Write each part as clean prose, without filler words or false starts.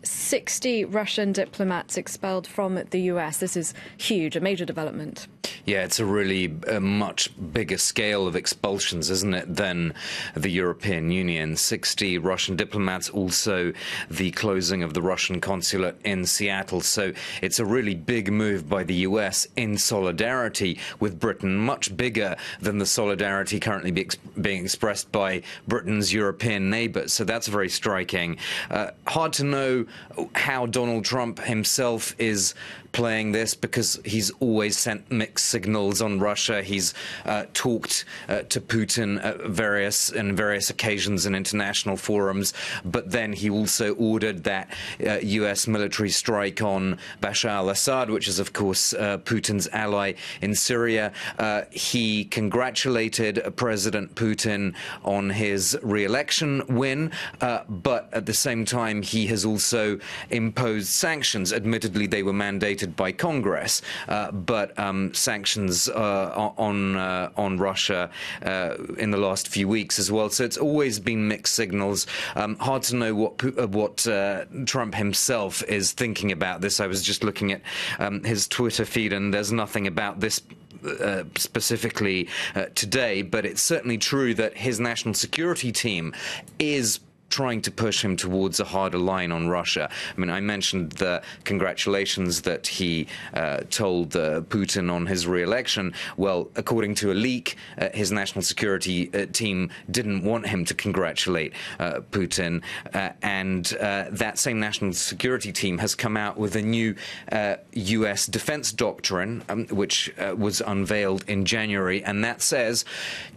60 Russian diplomats expelled from the US. This is huge, a major development. Yeah, it's a really much bigger scale of expulsions, isn't it, than the European Union. 60 Russian diplomats, also the closing of the Russian consulate in Seattle. So it's a really big move by the US in solidarity with Britain, much bigger than the solidarity currently being expressed by Britain's European neighbours. So that's very striking. Hard to know how Donald Trump himself is playing this, because he's always sent mixed signals on Russia. He's talked to Putin at various occasions in international forums, but then he also ordered that US military strike on Bashar al-Assad, which is, of course, Putin's ally in Syria. He congratulated President Putin on his re-election win, but at the same time, he has also imposed sanctions. Admittedly, they were mandated by Congress, but sanctions on Russia in the last few weeks as well. So it's always been mixed signals. Hard to know what Trump himself is thinking about this. I was just looking at his Twitter feed, and there's nothing about this specifically today, but it's certainly true that his national security team is trying to push him towards a harder line on Russia. I mean, I mentioned the congratulations that he told Putin on his re-election. Well, according to a leak, his national security team didn't want him to congratulate Putin, and that same national security team has come out with a new US defense doctrine, which was unveiled in January, and that says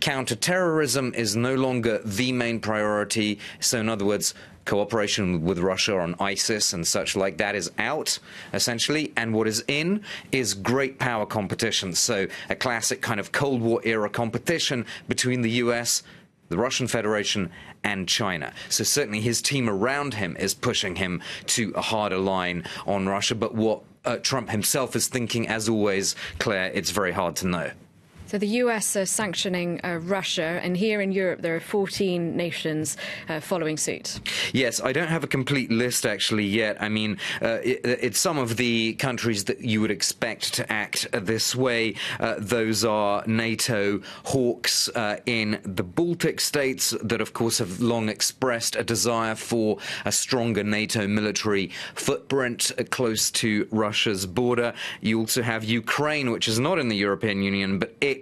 counterterrorism is no longer the main priority. So in other words, cooperation with Russia on ISIS and such like that is out, essentially, and what is in is great power competition. So a classic kind of Cold War era competition between the US, the Russian Federation, and China. So certainly his team around him is pushing him to a harder line on Russia. But what Trump himself is thinking, as always, Claire, it's very hard to know. So the US are sanctioning Russia, and here in Europe there are 14 nations following suit. Yes, I don't have a complete list actually yet. I mean, it's some of the countries that you would expect to act this way. Those are NATO hawks in the Baltic states that, of course, have long expressed a desire for a stronger NATO military footprint close to Russia's border. You also have Ukraine, which is not in the European Union, but it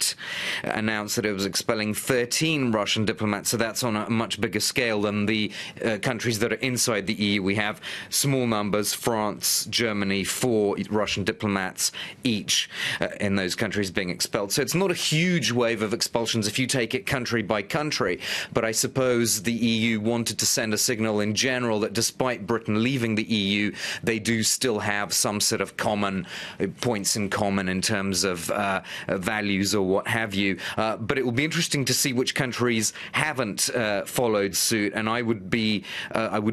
announced that it was expelling 13 Russian diplomats, so that's on a much bigger scale than the countries that are inside the EU. We have small numbers: France, Germany, 4 Russian diplomats each in those countries being expelled. So it's not a huge wave of expulsions if you take it country by country, but I suppose the EU wanted to send a signal in general that despite Britain leaving the EU, they do still have some sort of common points in common in terms of values or what have you, but it will be interesting to see which countries haven't followed suit, and I would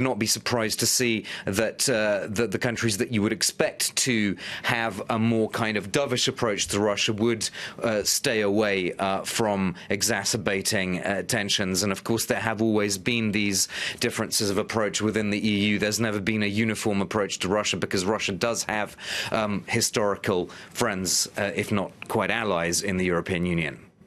not be surprised to see that the countries that you would expect to have a more kind of dovish approach to Russia would stay away from exacerbating tensions. And of course, there have always been these differences of approach within the EU. There's never been a uniform approach to Russia, because Russia does have historical friends, if not quite allies, in the European Union.